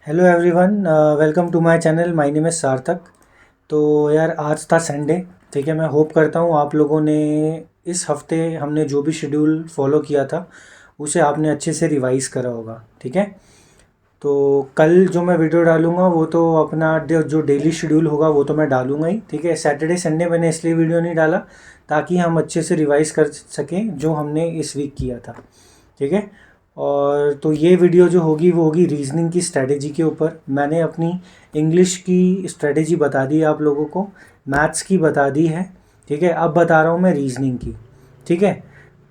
Hello everyone, welcome to my channel. My name is Sarthak. तो यार आज था संडे। ठीक है, मैं होप करता हूँ आप लोगों ने इस हफ्ते हमने जो भी शेड्यूल फॉलो किया था उसे आपने अच्छे से रिवाइज़ करा होगा। ठीक है, तो कल जो मैं वीडियो डालूँगा वो तो अपना जो डेली शेड्यूल होगा वो तो मैं डालूँगा ही। ठीक है, सैटरडे संडे मैंने इसलिए वीडियो नहीं डाला ताकि हम अच्छे से रिवाइज़ कर सकें जो हमने इस वीक किया था। ठीक है, और तो ये वीडियो जो होगी वो होगी रीजनिंग की स्ट्रेटेजी के ऊपर। मैंने अपनी इंग्लिश की स्ट्रेटेजी बता दी है आप लोगों को, मैथ्स की बता दी है। ठीक है, अब बता रहा हूँ मैं रीजनिंग की। ठीक है,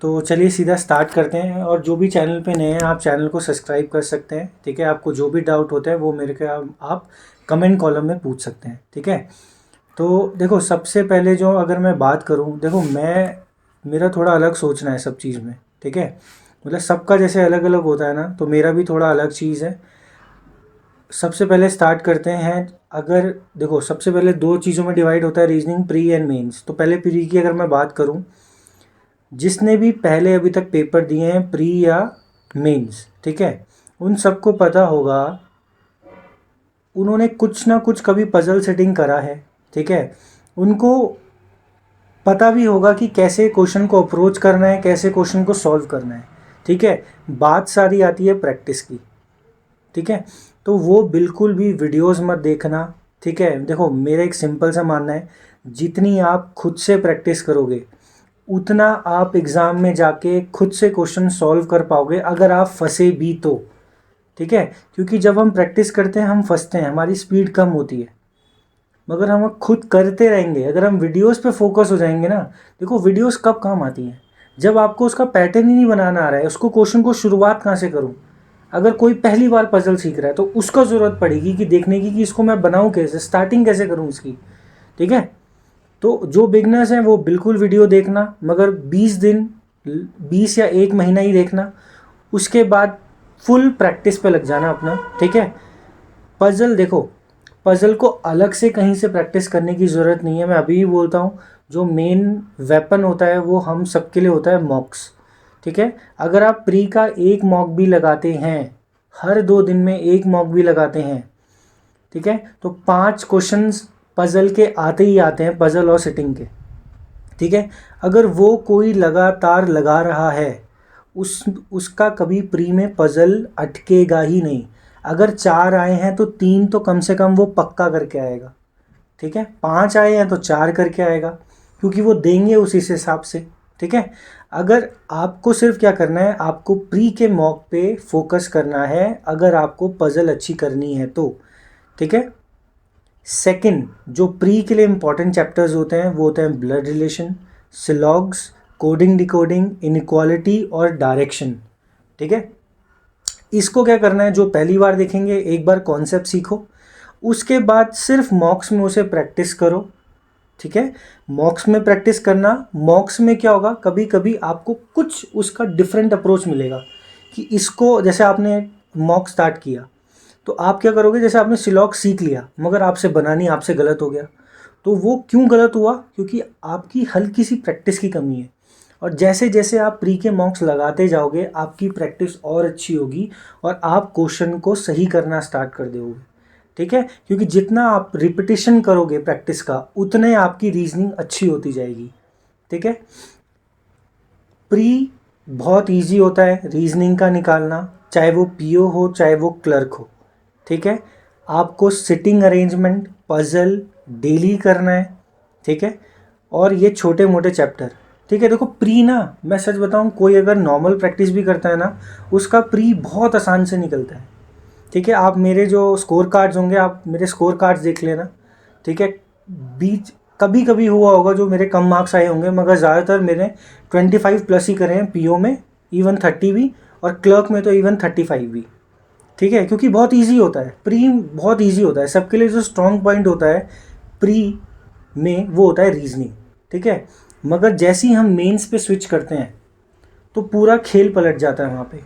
तो चलिए सीधा स्टार्ट करते हैं। और जो भी चैनल पे नए हैं आप चैनल को सब्सक्राइब कर सकते हैं। ठीक है, आपको जो भी डाउट होता है वो मेरे को आप कमेंट कॉलम में पूछ सकते हैं। ठीक है, तो देखो सबसे पहले जो अगर मैं बात करूँ, देखो मेरा थोड़ा अलग सोचना है सब चीज़ में। ठीक है, मतलब सबका जैसे अलग अलग होता है ना, तो मेरा भी थोड़ा अलग चीज़ है। सबसे पहले स्टार्ट करते हैं। अगर देखो सबसे पहले दो चीज़ों में डिवाइड होता है रीजनिंग, प्री एंड मेंस। तो पहले प्री की अगर मैं बात करूं, जिसने भी पहले अभी तक पेपर दिए हैं प्री या मेंस, ठीक है, उन सबको पता होगा उन्होंने कुछ ना कुछ कभी पजल सेटिंग करा है। ठीक है, उनको पता भी होगा कि कैसे क्वेश्चन को अप्रोच करना है, कैसे क्वेश्चन को सॉल्व करना है। ठीक है, बात सारी आती है प्रैक्टिस की। ठीक है, तो वो बिल्कुल भी वीडियोस मत देखना। ठीक है, देखो मेरा एक सिंपल सा मानना है, जितनी आप खुद से प्रैक्टिस करोगे उतना आप एग्ज़ाम में जाके खुद से क्वेश्चन सॉल्व कर पाओगे, अगर आप फंसे भी तो। ठीक है, क्योंकि जब हम प्रैक्टिस करते हैं हम फंसते हैं, हमारी स्पीड कम होती है। मगर हम खुद करते रहेंगे, अगर हम वीडियोस पे फोकस हो जाएंगे ना, देखो वीडियोस कब काम आती हैं, जब आपको उसका पैटर्न ही नहीं बनाना आ रहा है, उसको क्वेश्चन को शुरुआत कहाँ से करूँ। अगर कोई पहली बार पजल सीख रहा है तो उसको ज़रूरत पड़ेगी कि देखने की कि इसको मैं बनाऊँ कैसे, स्टार्टिंग कैसे करूँ इसकी। ठीक है, तो जो बिगनर्स हैं वो बिल्कुल वीडियो देखना, मगर 20 दिन, 20 या 1 महीना ही देखना। उसके बाद फुल प्रैक्टिस पे लग जाना अपना। ठीक है, पजल देखो, पजल को अलग से कहीं से प्रैक्टिस करने की ज़रूरत नहीं है। मैं अभी भी बोलता हूँ, जो मेन वेपन होता है वो हम सबके लिए होता है मॉक्स। ठीक है, अगर आप प्री का एक मॉक भी लगाते हैं, हर 2 दिन में एक मॉक भी लगाते हैं, ठीक है, तो 5 क्वेश्चंस पजल के आते ही आते हैं, पजल और सिटिंग के। ठीक है, अगर वो कोई लगातार लगा रहा है उसका कभी प्री में पजल अटकेगा ही नहीं। अगर 4 आए हैं तो 3 तो कम से कम वो पक्का करके आएगा। ठीक है, 5 आए हैं तो 4 करके आएगा, क्योंकि वो देंगे उसी से हिसाब से। ठीक है, अगर आपको सिर्फ क्या करना है, आपको प्री के मॉक पे फोकस करना है अगर आपको पजल अच्छी करनी है तो। ठीक है, सेकंड जो प्री के लिए इंपॉर्टेंट चैप्टर्स होते हैं वो होते हैं blood relation, syllogisms, coding decoding, inequality और डायरेक्शन। ठीक है, इसको क्या करना है, जो पहली बार देखेंगे एक बार कॉन्सेप्ट सीखो, उसके बाद सिर्फ मॉक्स में उसे प्रैक्टिस करो। ठीक है, मॉक्स में प्रैक्टिस करना, मॉक्स में क्या होगा, कभी कभी आपको कुछ उसका डिफरेंट अप्रोच मिलेगा कि इसको, जैसे आपने मॉक स्टार्ट किया तो आप क्या करोगे, जैसे आपने सिलॉग सीख लिया मगर आपसे बनानी आपसे गलत हो गया, तो वो क्यों गलत हुआ, क्योंकि आपकी हल्की सी प्रैक्टिस की कमी है। और जैसे जैसे आप प्री के मॉक्स लगाते जाओगे आपकी प्रैक्टिस और अच्छी होगी और आप क्वेश्चन को सही करना स्टार्ट कर दोगे। ठीक है, क्योंकि जितना आप रिपीटिशन करोगे प्रैक्टिस का उतने आपकी रीजनिंग अच्छी होती जाएगी। ठीक है, प्री बहुत इजी होता है रीजनिंग का निकालना, चाहे वो पीओ हो चाहे वो क्लर्क हो। ठीक है, आपको सिटिंग अरेंजमेंट, पजल डेली करना है। ठीक है, और ये छोटे मोटे चैप्टर। ठीक है, देखो प्री ना, मैं सच बताऊं, कोई अगर नॉर्मल प्रैक्टिस भी करता है ना उसका प्री बहुत आसान से निकलता है। ठीक है, आप मेरे जो स्कोर कार्ड्स होंगे आप मेरे स्कोर कार्ड्स देख लेना। ठीक है, बीच कभी कभी हुआ होगा जो मेरे कम मार्क्स आए होंगे, मगर ज़्यादातर मैंने 25+ ही करे हैं पीओ में, इवन 30 भी, और क्लर्क में तो इवन 35 भी। ठीक है, क्योंकि बहुत इजी होता है, प्री बहुत इजी होता है सबके लिए। जो स्ट्रॉन्ग पॉइंट होता है प्री में वो होता है रीजनिंग। ठीक है, मगर जैसे ही हम मेंस पे स्विच करते हैं तो पूरा खेल पलट जाता है, वहाँ पे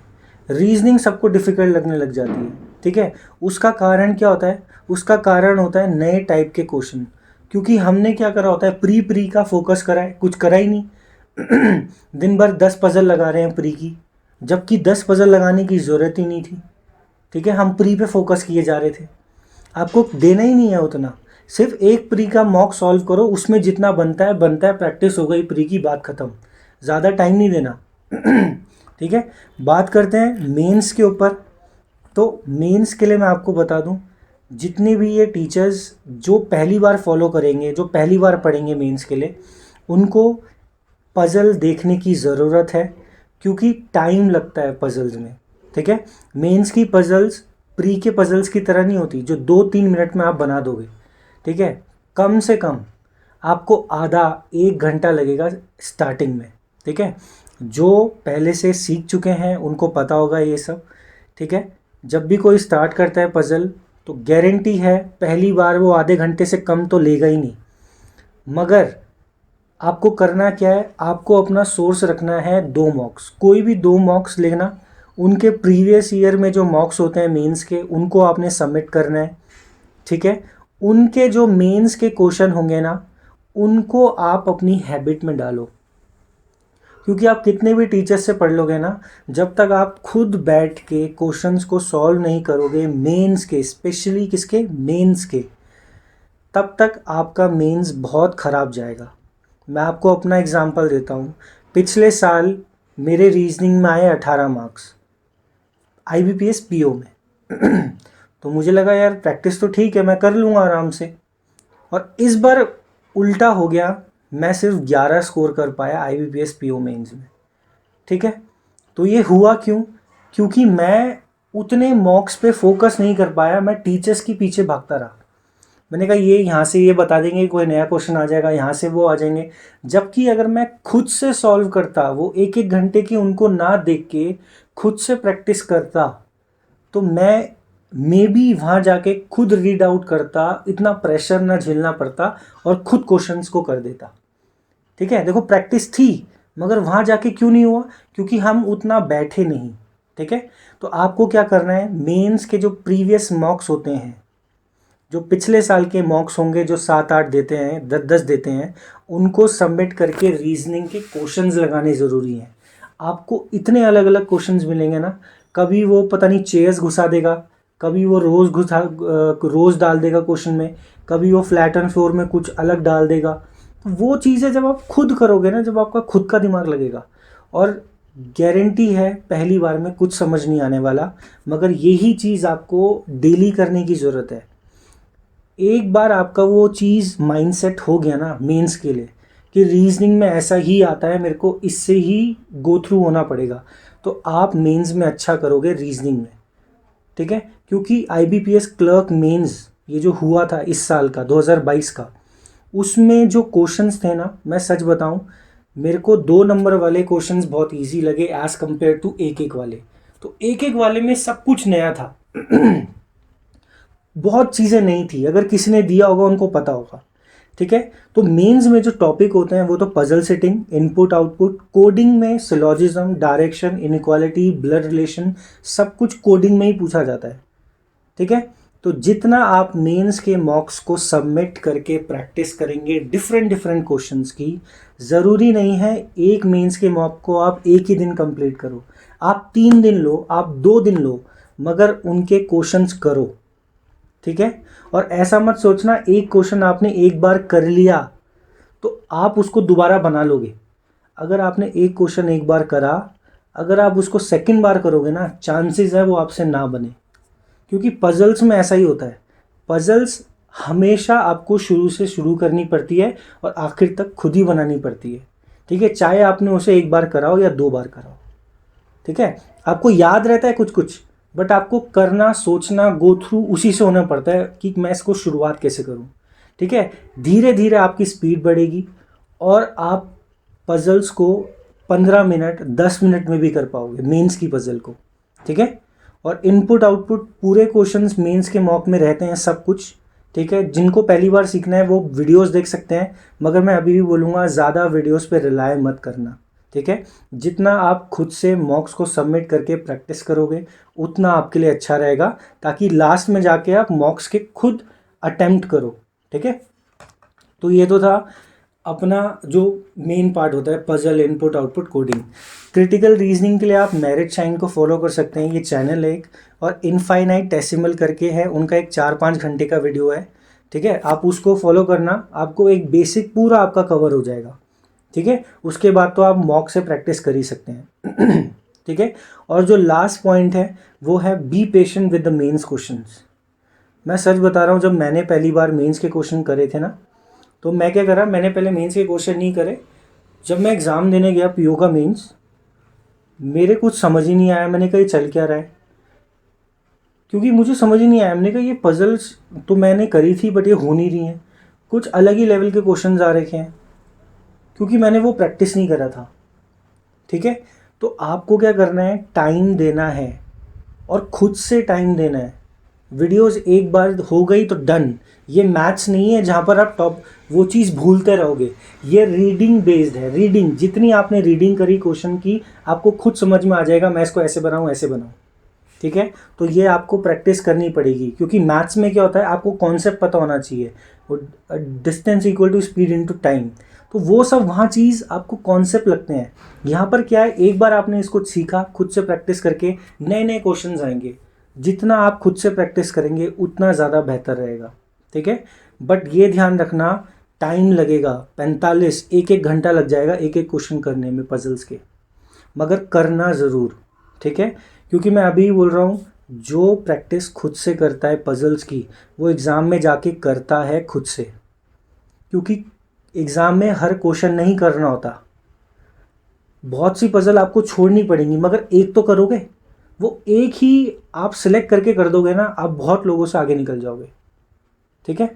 रीजनिंग सबको डिफ़िकल्ट लगने लग जाती है। ठीक है, उसका कारण क्या होता है, उसका कारण होता है नए टाइप के क्वेश्चन, क्योंकि हमने क्या करा होता है, प्री प्री का फोकस करा है, कुछ करा ही नहीं। दिन भर 10 पजल लगा रहे हैं प्री की, जबकि 10 पजल लगाने की ज़रूरत ही नहीं थी। ठीक है, हम प्री पे फोकस किए जा रहे थे। आपको देना ही नहीं है उतना, सिर्फ एक प्री का मॉक सॉल्व करो, उसमें जितना बनता है बनता है, प्रैक्टिस हो गई, प्री की बात ख़त्म, ज़्यादा टाइम नहीं देना। ठीक है, बात करते हैं मेंस के ऊपर। तो मेंस के लिए मैं आपको बता दूं, जितने भी ये टीचर्स जो पहली बार फॉलो करेंगे, जो पहली बार पढ़ेंगे मेंस के लिए, उनको पज़ल देखने की ज़रूरत है, क्योंकि टाइम लगता है पज़ल्स में। ठीक है, मेंस की पज़ल्स प्री के पज़ल्स की तरह नहीं होती जो 2-3 मिनट में आप बना दोगे। ठीक है, कम से कम आपको आधा 1 घंटा लगेगा स्टार्टिंग में। ठीक है, जो पहले से सीख चुके हैं उनको पता होगा ये सब। ठीक है, जब भी कोई स्टार्ट करता है पज़ल तो गारंटी है पहली बार वो आधे घंटे से कम तो लेगा ही नहीं। मगर आपको करना क्या है, आपको अपना सोर्स रखना है 2 मॉक्स, कोई भी 2 मॉक्स लेना, उनके प्रीवियस ईयर में जो मॉक्स होते हैं मेंस के, उनको आपने सबमिट करना है। ठीक है, उनके जो मेंस के क्वेश्चन होंगे ना, उनको आप अपनी हैबिट में डालो, क्योंकि आप कितने भी टीचर्स से पढ़ लोगे ना, जब तक आप खुद बैठ के क्वेश्चंस को सॉल्व नहीं करोगे मेंस के, स्पेशली किसके, मेंस के, तब तक आपका मेंस बहुत ख़राब जाएगा। मैं आपको अपना एग्जांपल देता हूँ। पिछले साल मेरे रीजनिंग में आए 18 मार्क्स IBPS PO में। तो मुझे लगा यार प्रैक्टिस तो ठीक है, मैं कर लूँगा आराम से। और इस बार उल्टा हो गया, मैं सिर्फ 11 स्कोर कर पाया IBPS PO मेंस में। ठीक है, तो ये हुआ क्यों? क्योंकि मैं उतने मॉक्स पे फोकस नहीं कर पाया, मैं टीचर्स के पीछे भागता रहा। मैंने कहा ये यहाँ से ये बता देंगे, कोई नया क्वेश्चन आ जाएगा, यहाँ से वो आ जाएंगे। जबकि अगर मैं खुद से सॉल्व करता, वो 1-1 घंटे की उनको ना देख के खुद से प्रैक्टिस करता, तो मैं मे बी वहाँ जाके खुद रीड आउट करता, इतना प्रेशर ना झेलना पड़ता और खुद क्वेश्चंस को कर देता। ठीक है, देखो प्रैक्टिस थी, मगर वहाँ जाके क्यों नहीं हुआ? क्योंकि हम उतना बैठे नहीं। ठीक है, तो आपको क्या करना है, मेंस के जो प्रीवियस मॉक्स होते हैं, जो पिछले साल के मॉक्स होंगे, जो 7-8 देते हैं, 10-10 देते हैं, उनको सबमिट करके रीजनिंग के क्वेश्चंस लगाने ज़रूरी हैं। आपको इतने अलग अलग क्वेश्चंस मिलेंगे ना, कभी वो पता नहीं चेयर्स घुसा देगा, कभी वो रोज़ डाल देगा क्वेश्चन में, कभी वो फ्लैट एंड फ्लोर में कुछ अलग डाल देगा। तो वो चीज़ें जब आप खुद करोगे ना, जब आपका खुद का दिमाग लगेगा, और गारंटी है पहली बार में कुछ समझ नहीं आने वाला, मगर यही चीज़ आपको डेली करने की ज़रूरत है। एक बार आपका वो चीज़ माइंडसेट हो गया ना मेंस के लिए, कि रीजनिंग में ऐसा ही आता है, मेरे को इससे ही गो थ्रू होना पड़ेगा, तो आप मेंस में अच्छा करोगे रीजनिंग में। ठीक है, क्योंकि IBPS क्लर्क मेंस ये जो हुआ था इस साल का 2022 का, उसमें जो क्वेश्चंस थे ना, मैं सच बताऊं, मेरे को 2 नंबर वाले क्वेश्चंस बहुत इजी लगे एज़ कम्पेयर टू 1-1 वाले। तो 1-1 वाले में सब कुछ नया था। बहुत चीज़ें नहीं थी, अगर किसी ने दिया होगा उनको पता होगा। ठीक है, तो मेंस में जो टॉपिक होते हैं वो तो puzzle setting, input output, coding में syllogism, direction, inequality, blood relation, सब कुछ कोडिंग में ही पूछा जाता है। ठीक है, तो जितना आप मेंस के मॉक्स को सबमिट करके प्रैक्टिस करेंगे डिफरेंट डिफरेंट क्वेश्चंस की, ज़रूरी नहीं है एक मेंस के मॉक को आप एक ही दिन कंप्लीट करो, आप 3 दिन लो, आप 2 दिन लो, मगर उनके क्वेश्चंस करो। ठीक है, और ऐसा मत सोचना एक क्वेश्चन आपने एक बार कर लिया तो आप उसको दोबारा बना लोगे। अगर आपने एक क्वेश्चन एक बार करा, अगर आप उसको सेकंड बार करोगे ना, चांसेस है वो आपसे ना बने, क्योंकि पजल्स में ऐसा ही होता है। पजल्स हमेशा आपको शुरू से शुरू करनी पड़ती है और आखिर तक खुद ही बनानी पड़ती है। ठीक है, चाहे आपने उसे एक बार कराओ या 2 बार कराओ। ठीक है, आपको याद रहता है कुछ कुछ, बट आपको करना, सोचना, गो थ्रू उसी से होना पड़ता है कि मैं इसको शुरुआत कैसे करूं। ठीक है, धीरे धीरे आपकी स्पीड बढ़ेगी और आप पजल्स को 15 मिनट 10 मिनट में भी कर पाओगे, मेंस की पजल को। ठीक है, और इनपुट आउटपुट पूरे क्वेश्चंस मेंस के मॉक में रहते हैं सब कुछ। ठीक है, जिनको पहली बार सीखना है वो वीडियोस देख सकते हैं, मगर मैं अभी भी बोलूँगा ज़्यादा वीडियोस पे रिलाय मत करना। ठीक है, जितना आप खुद से मॉक्स को सबमिट करके प्रैक्टिस करोगे उतना आपके लिए अच्छा रहेगा, ताकि लास्ट में जाके आप मॉक्स के खुद अटेम्प्ट करो। ठीक है, तो ये तो था। अपना जो मेन पार्ट होता है puzzle, input output coding. Critical reasoning के लिए आप मेरिट शाइन को फॉलो कर सकते हैं, ये चैनल है एक, और इनफाइनाइट डेसिमल करके है, उनका एक 4-5 घंटे का वीडियो है, ठीक है। आप उसको फॉलो करना, आपको एक बेसिक पूरा आपका कवर हो जाएगा, ठीक है। उसके बाद तो आप मॉक से प्रैक्टिस कर ही सकते हैं ठीक है। और जो लास्ट पॉइंट है वो है be patient with the mains questions. मैं सच बता रहा हूँ, जब मैंने पहली बार मेंस के क्वेश्चन करे थे ना, तो मैं क्या करा, मैंने पहले मेंस के क्वेश्चन नहीं करे। जब मैं एग्ज़ाम देने गया पीओ का मेंस, मेरे कुछ समझ ही नहीं आया। मैंने कहा ये चल क्या रहा है, क्योंकि मुझे समझ ही नहीं आया। मैंने कहा ये पजल्स तो मैंने करी थी बट ये हो नहीं रही हैं, कुछ अलग ही लेवल के क्वेश्चन आ रखे हैं, क्योंकि मैंने वो प्रैक्टिस नहीं करा था, ठीक है। तो आपको क्या करना है, टाइम देना है और खुद से टाइम देना है। वीडियोस एक बार हो गई तो डन। ये मैथ्स नहीं है जहाँ पर आप टॉप वो चीज़ भूलते रहोगे। ये रीडिंग बेस्ड है। रीडिंग, जितनी आपने रीडिंग करी क्वेश्चन की, आपको खुद समझ में आ जाएगा मैं इसको ऐसे बनाऊँ ऐसे बनाऊँ, ठीक है। तो ये आपको प्रैक्टिस करनी पड़ेगी, क्योंकि मैथ्स में क्या होता है, आपको कॉन्सेप्ट पता होना चाहिए। Distance equal to speed into time, तो वो सब वहाँ चीज़ आपको कॉन्सेप्ट लगते हैं। यहाँ पर क्या है, एक बार आपने इसको सीखा, खुद से प्रैक्टिस करके नए नए क्वेश्चंस आएंगे। जितना आप खुद से प्रैक्टिस करेंगे उतना ज़्यादा बेहतर रहेगा, ठीक है। बट ये ध्यान रखना, टाइम लगेगा 45 एक घंटा लग जाएगा एक एक क्वेश्चन करने में पजल्स के, मगर करना ज़रूर, ठीक है। क्योंकि मैं अभी बोल रहा हूँ, जो प्रैक्टिस खुद से करता है पजल्स की, वो एग्ज़ाम में जाके करता है खुद से। क्योंकि एग्ज़ाम में हर क्वेश्चन नहीं करना होता, बहुत सी पजल आपको छोड़नी पड़ेंगी, मगर एक तो करोगे। वो एक ही आप सिलेक्ट करके कर दोगे ना, आप बहुत लोगों से आगे निकल जाओगे, ठीक है।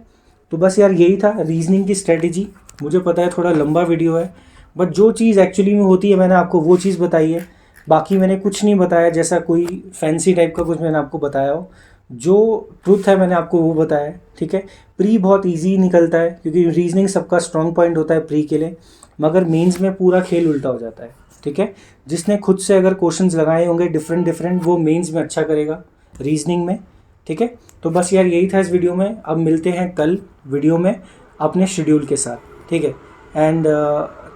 तो बस यार यही था रीजनिंग की स्ट्रेटेजी। मुझे पता है थोड़ा लंबा वीडियो है, बट जो चीज़ एक्चुअली में होती है मैंने आपको वो चीज़ बताई है। बाकी मैंने कुछ नहीं बताया जैसा कोई फैंसी टाइप का कुछ मैंने आपको बताया हो। जो ट्रुथ है मैंने आपको वो बताया है, ठीक है। प्री बहुत इजी निकलता है, क्योंकि रीजनिंग सबका स्ट्रॉन्ग पॉइंट होता है प्री के लिए, मगर मेंस में पूरा खेल उल्टा हो जाता है, ठीक है। जिसने खुद से अगर क्वेश्चंस लगाए होंगे डिफरेंट डिफरेंट, वो मेंस में अच्छा करेगा रीजनिंग में, ठीक है। तो बस यार यही था इस वीडियो में। अब मिलते हैं कल वीडियो में अपने शेड्यूल के साथ, ठीक है। And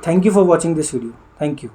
thank you for watching this video. Thank you.